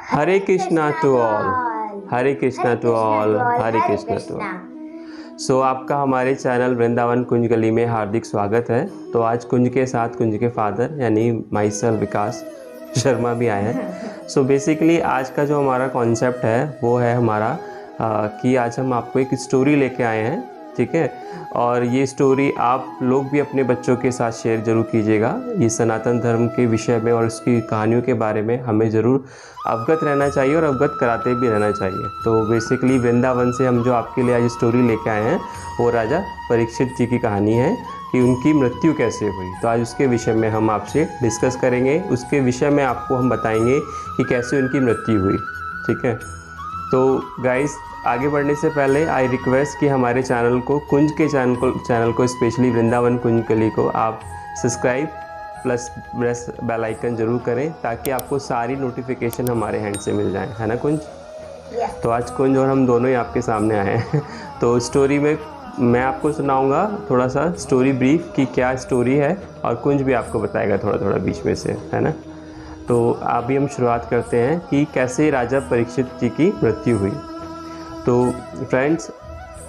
Hare Krishna to all, Hare Krishna to all, Hare Krishna to all. So आपका हमारे channel Vrindavan कुंज गली में हार्दिक स्वागत है। तो आज कुंज के साथ कुंज के फादर यानी माई सेल्फ विकास शर्मा भी आए हैं। सो बेसिकली आज का जो हमारा कॉन्सेप्ट है वो है हमारा कि आज हम आपको एक स्टोरी लेके आए हैं, ठीक है। और ये स्टोरी आप लोग भी अपने बच्चों के साथ शेयर ज़रूर कीजिएगा। ये सनातन धर्म के विषय में और उसकी कहानियों के बारे में हमें ज़रूर अवगत रहना चाहिए और अवगत कराते भी रहना चाहिए। तो बेसिकली वृंदावन से हम जो आपके लिए आज स्टोरी लेके आए हैं वो राजा परीक्षित जी की कहानी है कि उनकी मृत्यु कैसे हुई। तो आज उसके विषय में हम आपसे डिस्कस करेंगे। उसके विषय में आपको हम बताएंगे कि कैसे उनकी मृत्यु हुई, ठीक है। तो गाइस, आगे बढ़ने से पहले आई रिक्वेस्ट कि हमारे चैनल को, कुंज के चैनल को स्पेशली वृंदावन कुंज गली को आप subscribe plus press bell icon ज़रूर करें ताकि आपको सारी नोटिफिकेशन हमारे हैंड से मिल जाए, है ना कुंज? तो आज कुंज और हम दोनों ही आपके सामने आए हैं। तो स्टोरी में मैं आपको सुनाऊंगा थोड़ा सा स्टोरी ब्रीफ कि क्या स्टोरी है और कुंज भी आपको बताएगा थोड़ा थोड़ा बीच में से, है ना। तो अभी हम शुरुआत करते हैं कि कैसे राजा परीक्षित जी की मृत्यु हुई। तो फ्रेंड्स,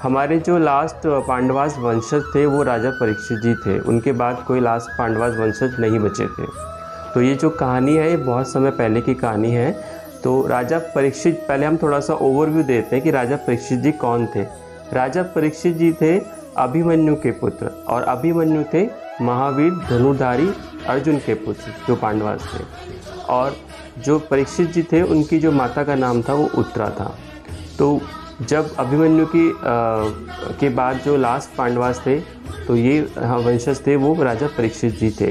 हमारे जो लास्ट पांडवास वंशज थे वो राजा परीक्षित जी थे। उनके बाद कोई लास्ट पांडवास वंशज नहीं बचे थे। तो ये जो कहानी है ये बहुत समय पहले की कहानी है। तो राजा परीक्षित, पहले हम थोड़ा सा ओवरव्यू देते हैं कि राजा परीक्षित जी कौन थे। राजा परीक्षित जी थे अभिमन्यु के पुत्र, और अभिमन्यु थे महावीर धनुर्धारी अर्जुन के पुत्र जो पांडवास थे। और जो परीक्षित जी थे उनकी जो माता का नाम था वो उत्तरा था। तो जब अभिमन्यु की के बाद जो लास्ट पांडवास थे तो ये वंशज थे वो राजा परीक्षित जी थे।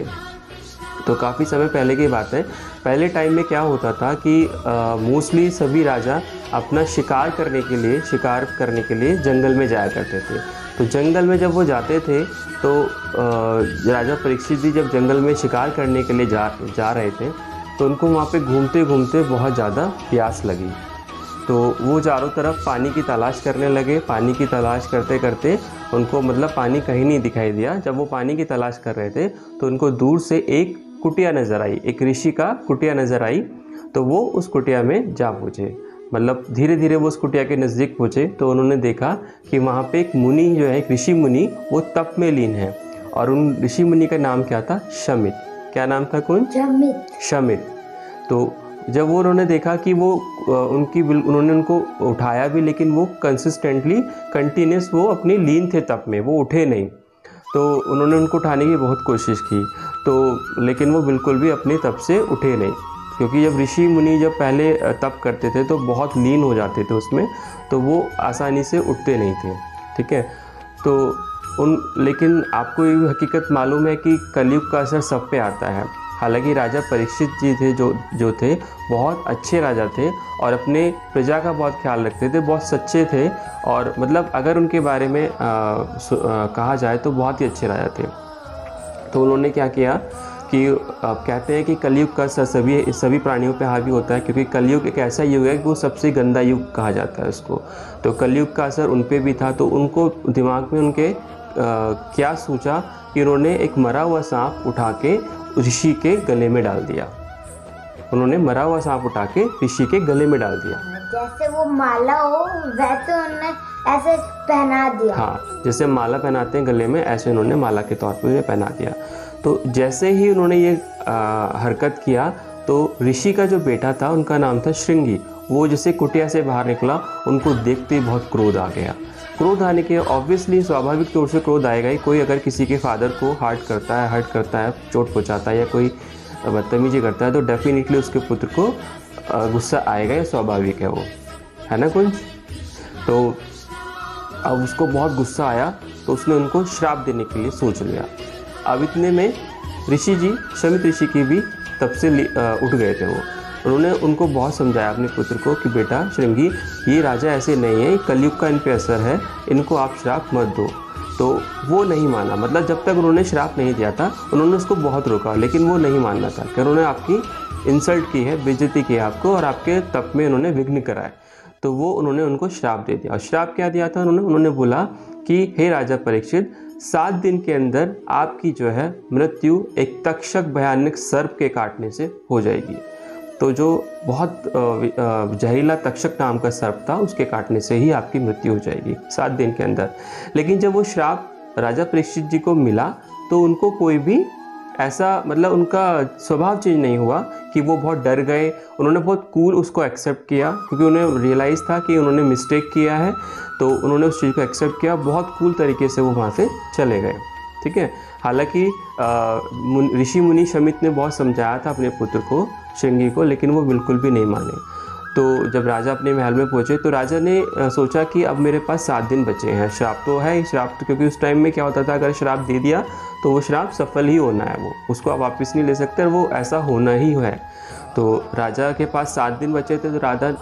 तो काफ़ी समय पहले की बात है। पहले टाइम में क्या होता था कि मोस्टली सभी राजा अपना शिकार करने के लिए जंगल में जाया करते थे। तो जंगल में जब वो जाते थे तो राजा परीक्षित जी जब जंगल में शिकार करने के लिए जा रहे थे तो उनको वहाँ पे घूमते घूमते बहुत ज़्यादा प्यास लगी। तो वो चारों तरफ पानी की तलाश करने लगे। पानी की तलाश करते करते उनको पानी कहीं नहीं दिखाई दिया। जब वो पानी की तलाश कर रहे थे तो उनको दूर से एक कुटिया नज़र आई, एक ऋषि का कुटिया नज़र आई। तो वो उस कुटिया में जा पहुँचे, धीरे धीरे वो उस कुटिया के नज़दीक पहुँचे तो उन्होंने देखा कि वहाँ पे एक मुनि जो है, एक ऋषि मुनि, वो तप में लीन है। और उन ऋषि मुनि का नाम क्या था? शमित। क्या नाम था कौन? शमित। तो जब वो उन्होंने देखा कि वो उन्होंने उनको उठाया भी, लेकिन वो कंटिन्यूस वो अपनी लीन थे तप में, वो उठे नहीं। तो उन्होंने उनको उठाने की बहुत कोशिश की तो लेकिन वो बिल्कुल भी अपने तप से उठे नहीं, क्योंकि जब ऋषि मुनि जब पहले तप करते थे तो बहुत लीन हो जाते थे उसमें, तो वो आसानी से उठते नहीं थे, ठीक है। तो लेकिन आपको ये हकीकत मालूम है कि कलयुग का असर सब पे आता है। हालांकि राजा परीक्षित जी थे जो थे बहुत अच्छे राजा थे और अपने प्रजा का बहुत ख्याल रखते थे, बहुत सच्चे थे। और अगर उनके बारे में कहा जाए तो बहुत ही अच्छे राजा थे। तो उन्होंने क्या किया कि कहते हैं कि कलयुग का असर सभी प्राणियों पे हावी होता है, क्योंकि कलयुग एक ऐसा युग है कि वो सबसे गंदा युग कहा जाता है उसको। तो कलयुग का असर उन पे भी था। तो उनको दिमाग में उनके क्या सोचा कि उन्होंने एक मरा हुआ सांप उठा के ऋषि के गले में डाल दिया। उन्होंने मरा हुआ सांप उठा के ऋषि के गले में डाल दिया। जैसे वो माला हो वैसे उन्होंने ऐसे पहना दिया। हाँ, जैसे माला पहनाते हैं गले में, ऐसे उन्होंने माला के तौर पर पहना दिया। तो जैसे ही उन्होंने ये हरकत किया तो ऋषि का जो बेटा था उनका नाम था श्रृंगी, वो जैसे कुटिया से बाहर निकला, उनको देखते ही बहुत क्रोध आ गया। क्रोध आने के ऑब्वियसली स्वाभाविक तौर से क्रोध आएगा ही। कोई अगर किसी के फादर को हर्ट करता है, चोट पहुंचाता है या कोई बदतमीजी करता है तो डेफिनेटली उसके पुत्र को गुस्सा आएगा, या स्वाभाविक है वो, है ना कुंज। तो अब उसको बहुत गुस्सा आया तो उसने उनको श्राप देने के लिए सोच लिया। अब इतने में ऋषि जी, शमित ऋषि की भी तब से उठ गए थे वो। उन्होंने उनको बहुत समझाया अपने पुत्र को कि बेटा श्रृंगी, ये राजा ऐसे नहीं है, कलयुग का इन पे असर है, इनको आप श्राप मत दो। तो वो नहीं माना। जब तक उन्होंने श्राप नहीं दिया था उन्होंने उसको बहुत रोका, लेकिन वो नहीं मानना था कि उन्होंने आपकी इंसल्ट की है, बेइज्जती की है आपको, और आपके तप में उन्होंने विघ्न कराए। तो वो उन्होंने उनको श्राप दे दिया। और श्राप क्या दिया था उन्होंने बोला कि हे राजा परीक्षित, 7 दिन के अंदर आपकी जो है मृत्यु एक तक्षक भयानक सर्प के काटने से हो जाएगी। तो जो बहुत जहरीला तक्षक नाम का सर्प था उसके काटने से ही आपकी मृत्यु हो जाएगी 7 दिन के अंदर। लेकिन जब वो श्राप राजा परीक्षित जी को मिला तो उनको कोई भी ऐसा मतलब उनका स्वभाव चेंज नहीं हुआ कि वो बहुत डर गए। उन्होंने बहुत कूल उसको एक्सेप्ट किया, क्योंकि उन्हें रियलाइज़ था कि उन्होंने मिस्टेक किया है, तो उन्होंने उस चीज़ को एक्सेप्ट किया। बहुत कूल तरीके से वो वहाँ से चले गए। ठीक है। हालांकि ऋषि मुनि शमित ने बहुत समझाया था अपने पुत्र को श्रृंगी को, लेकिन वो बिल्कुल भी नहीं माने। तो जब राजा अपने महल में पहुंचे तो राजा ने सोचा कि अब मेरे पास 7 दिन बचे हैं। श्राप तो है ही, श्राप तो क्योंकि उस टाइम में क्या होता था, अगर श्राप दे दिया तो वो श्राप सफल ही होना है, वो उसको आप वापस नहीं ले सकते, वो ऐसा होना ही है। तो राजा के पास 7 दिन बचे थे, तो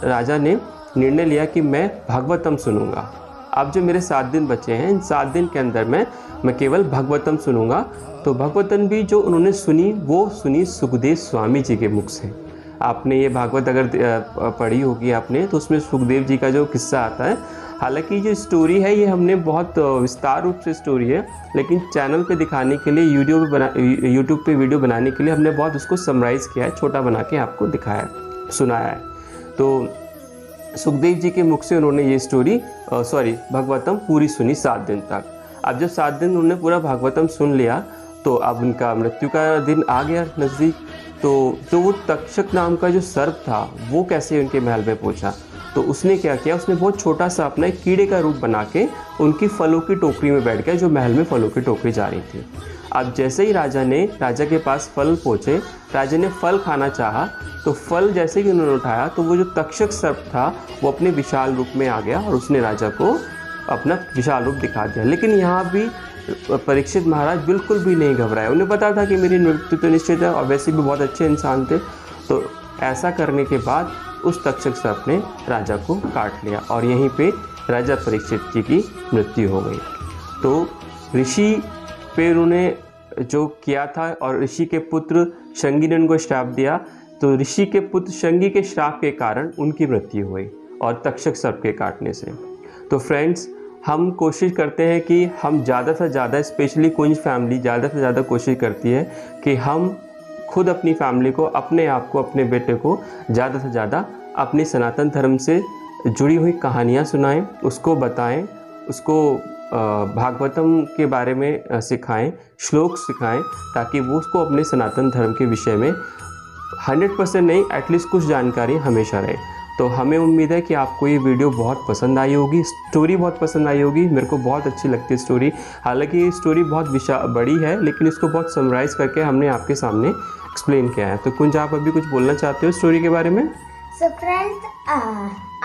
राजा ने निर्णय लिया कि मैं भागवतम सुनूंगा। अब जो मेरे 7 दिन बचे हैं, इन 7 दिन के अंदर मैं केवल भागवतम सुनूंगा। तो भागवतम भी जो उन्होंने सुनी वो सुनी सुखदेव स्वामी जी के मुख से। आपने ये भागवत अगर पढ़ी होगी आपने, तो उसमें सुखदेव जी का जो किस्सा आता है, हालांकि जो स्टोरी है ये हमने बहुत विस्तार रूप से स्टोरी है, लेकिन चैनल पे दिखाने के लिए यूट्यूब पे वीडियो बनाने के लिए हमने बहुत उसको समराइज़ किया है, छोटा बना के आपको दिखाया सुनाया है। तो सुखदेव जी के मुख से उन्होंने ये स्टोरी भागवतम पूरी सुनी 7 दिन तक। अब जब 7 दिन उन्होंने पूरा भागवतम सुन लिया तो अब उनका मृत्यु का दिन आ गया नज़दीक। तो जो वो तक्षक नाम का जो सर्प था वो कैसे उनके महल में पहुंचा, तो उसने क्या किया, उसने बहुत छोटा सा अपना एक कीड़े का रूप बना के उनकी फलों की टोकरी में बैठ गया, जो महल में फलों की टोकरी जा रही थी। अब जैसे ही राजा के पास फल पहुँचे, राजा ने फल खाना चाहा, तो फल जैसे ही उन्होंने उठाया तो वो जो तक्षक सर्प था वो अपने विशाल रूप में आ गया और उसने राजा को अपना विशाल रूप दिखा दिया। लेकिन यहाँ भी परीक्षित महाराज बिल्कुल भी नहीं घबराए। उन्हें पता था कि मेरी मृत्यु तो निश्चित है, और वैसे भी बहुत अच्छे इंसान थे। तो ऐसा करने के बाद उस तक्षक सर्प ने राजा को काट लिया और यहीं पे राजा परीक्षित जी की मृत्यु हो गई। तो ऋषि पे उन्होंने जो किया था और ऋषि के पुत्र शंगी ने उनको श्राप दिया, तो ऋषि के पुत्र शंगी के श्राप के कारण उनकी मृत्यु हुई और तक्षक सर्प के काटने से। तो फ्रेंड्स, हम कोशिश करते हैं कि हम ज़्यादा से ज़्यादा, स्पेशली कुंज फैमिली ज़्यादा से ज़्यादा कोशिश करती है कि हम खुद अपनी फैमिली को, अपने आप को, अपने बेटे को ज़्यादा से ज़्यादा अपनी सनातन धर्म से जुड़ी हुई कहानियाँ सुनाएं, उसको बताएं, उसको भागवतम के बारे में सिखाएं, श्लोक सिखाएं, ताकि वो उसको अपने सनातन धर्म के विषय में 100% नहीं, एटलीस्ट कुछ जानकारी हमेशा रहे। तो हमें उम्मीद है कि आपको ये वीडियो बहुत पसंद आई होगी, स्टोरी बहुत पसंद आई होगी। मेरे को बहुत अच्छी लगती है स्टोरी। हालांकि ये स्टोरी बहुत बड़ी है, लेकिन इसको बहुत समराइज़ करके हमने आपके सामने एक्सप्लेन किया है। तो कुंज, आप अभी कुछ बोलना चाहते हो स्टोरी के बारे में? सो फ्रेंड्स,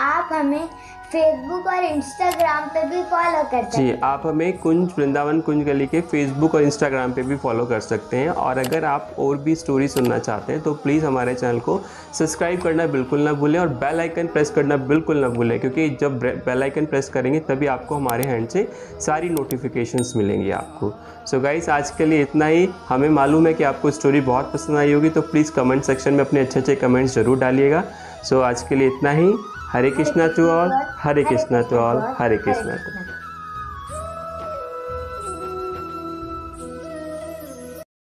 आप हमें फेसबुक और इंस्टाग्राम पे भी फॉलो कर सकते हैं। जी, आप हमें कुंज वृंदावन कुंज गली के फेसबुक और इंस्टाग्राम पे भी फॉलो कर सकते हैं। और अगर आप और भी स्टोरी सुनना चाहते हैं तो प्लीज़ हमारे चैनल को सब्सक्राइब करना बिल्कुल ना भूलें और बेल आइकन प्रेस करना बिल्कुल ना भूलें, क्योंकि जब बेल आइकन प्रेस करेंगे तभी आपको हमारे हैंड से सारी नोटिफिकेशंस मिलेंगी आपको। सो गाइस, आज के लिए इतना ही। हमें मालूम है कि आपको स्टोरी बहुत पसंद आई होगी, तो प्लीज़ कमेंट सेक्शन में अपने अच्छे कमेंट्स ज़रूर डालिएगा। सो आज के लिए इतना ही। Hare Krishna to all, Hare Krishna to all, Hare Krishna to all.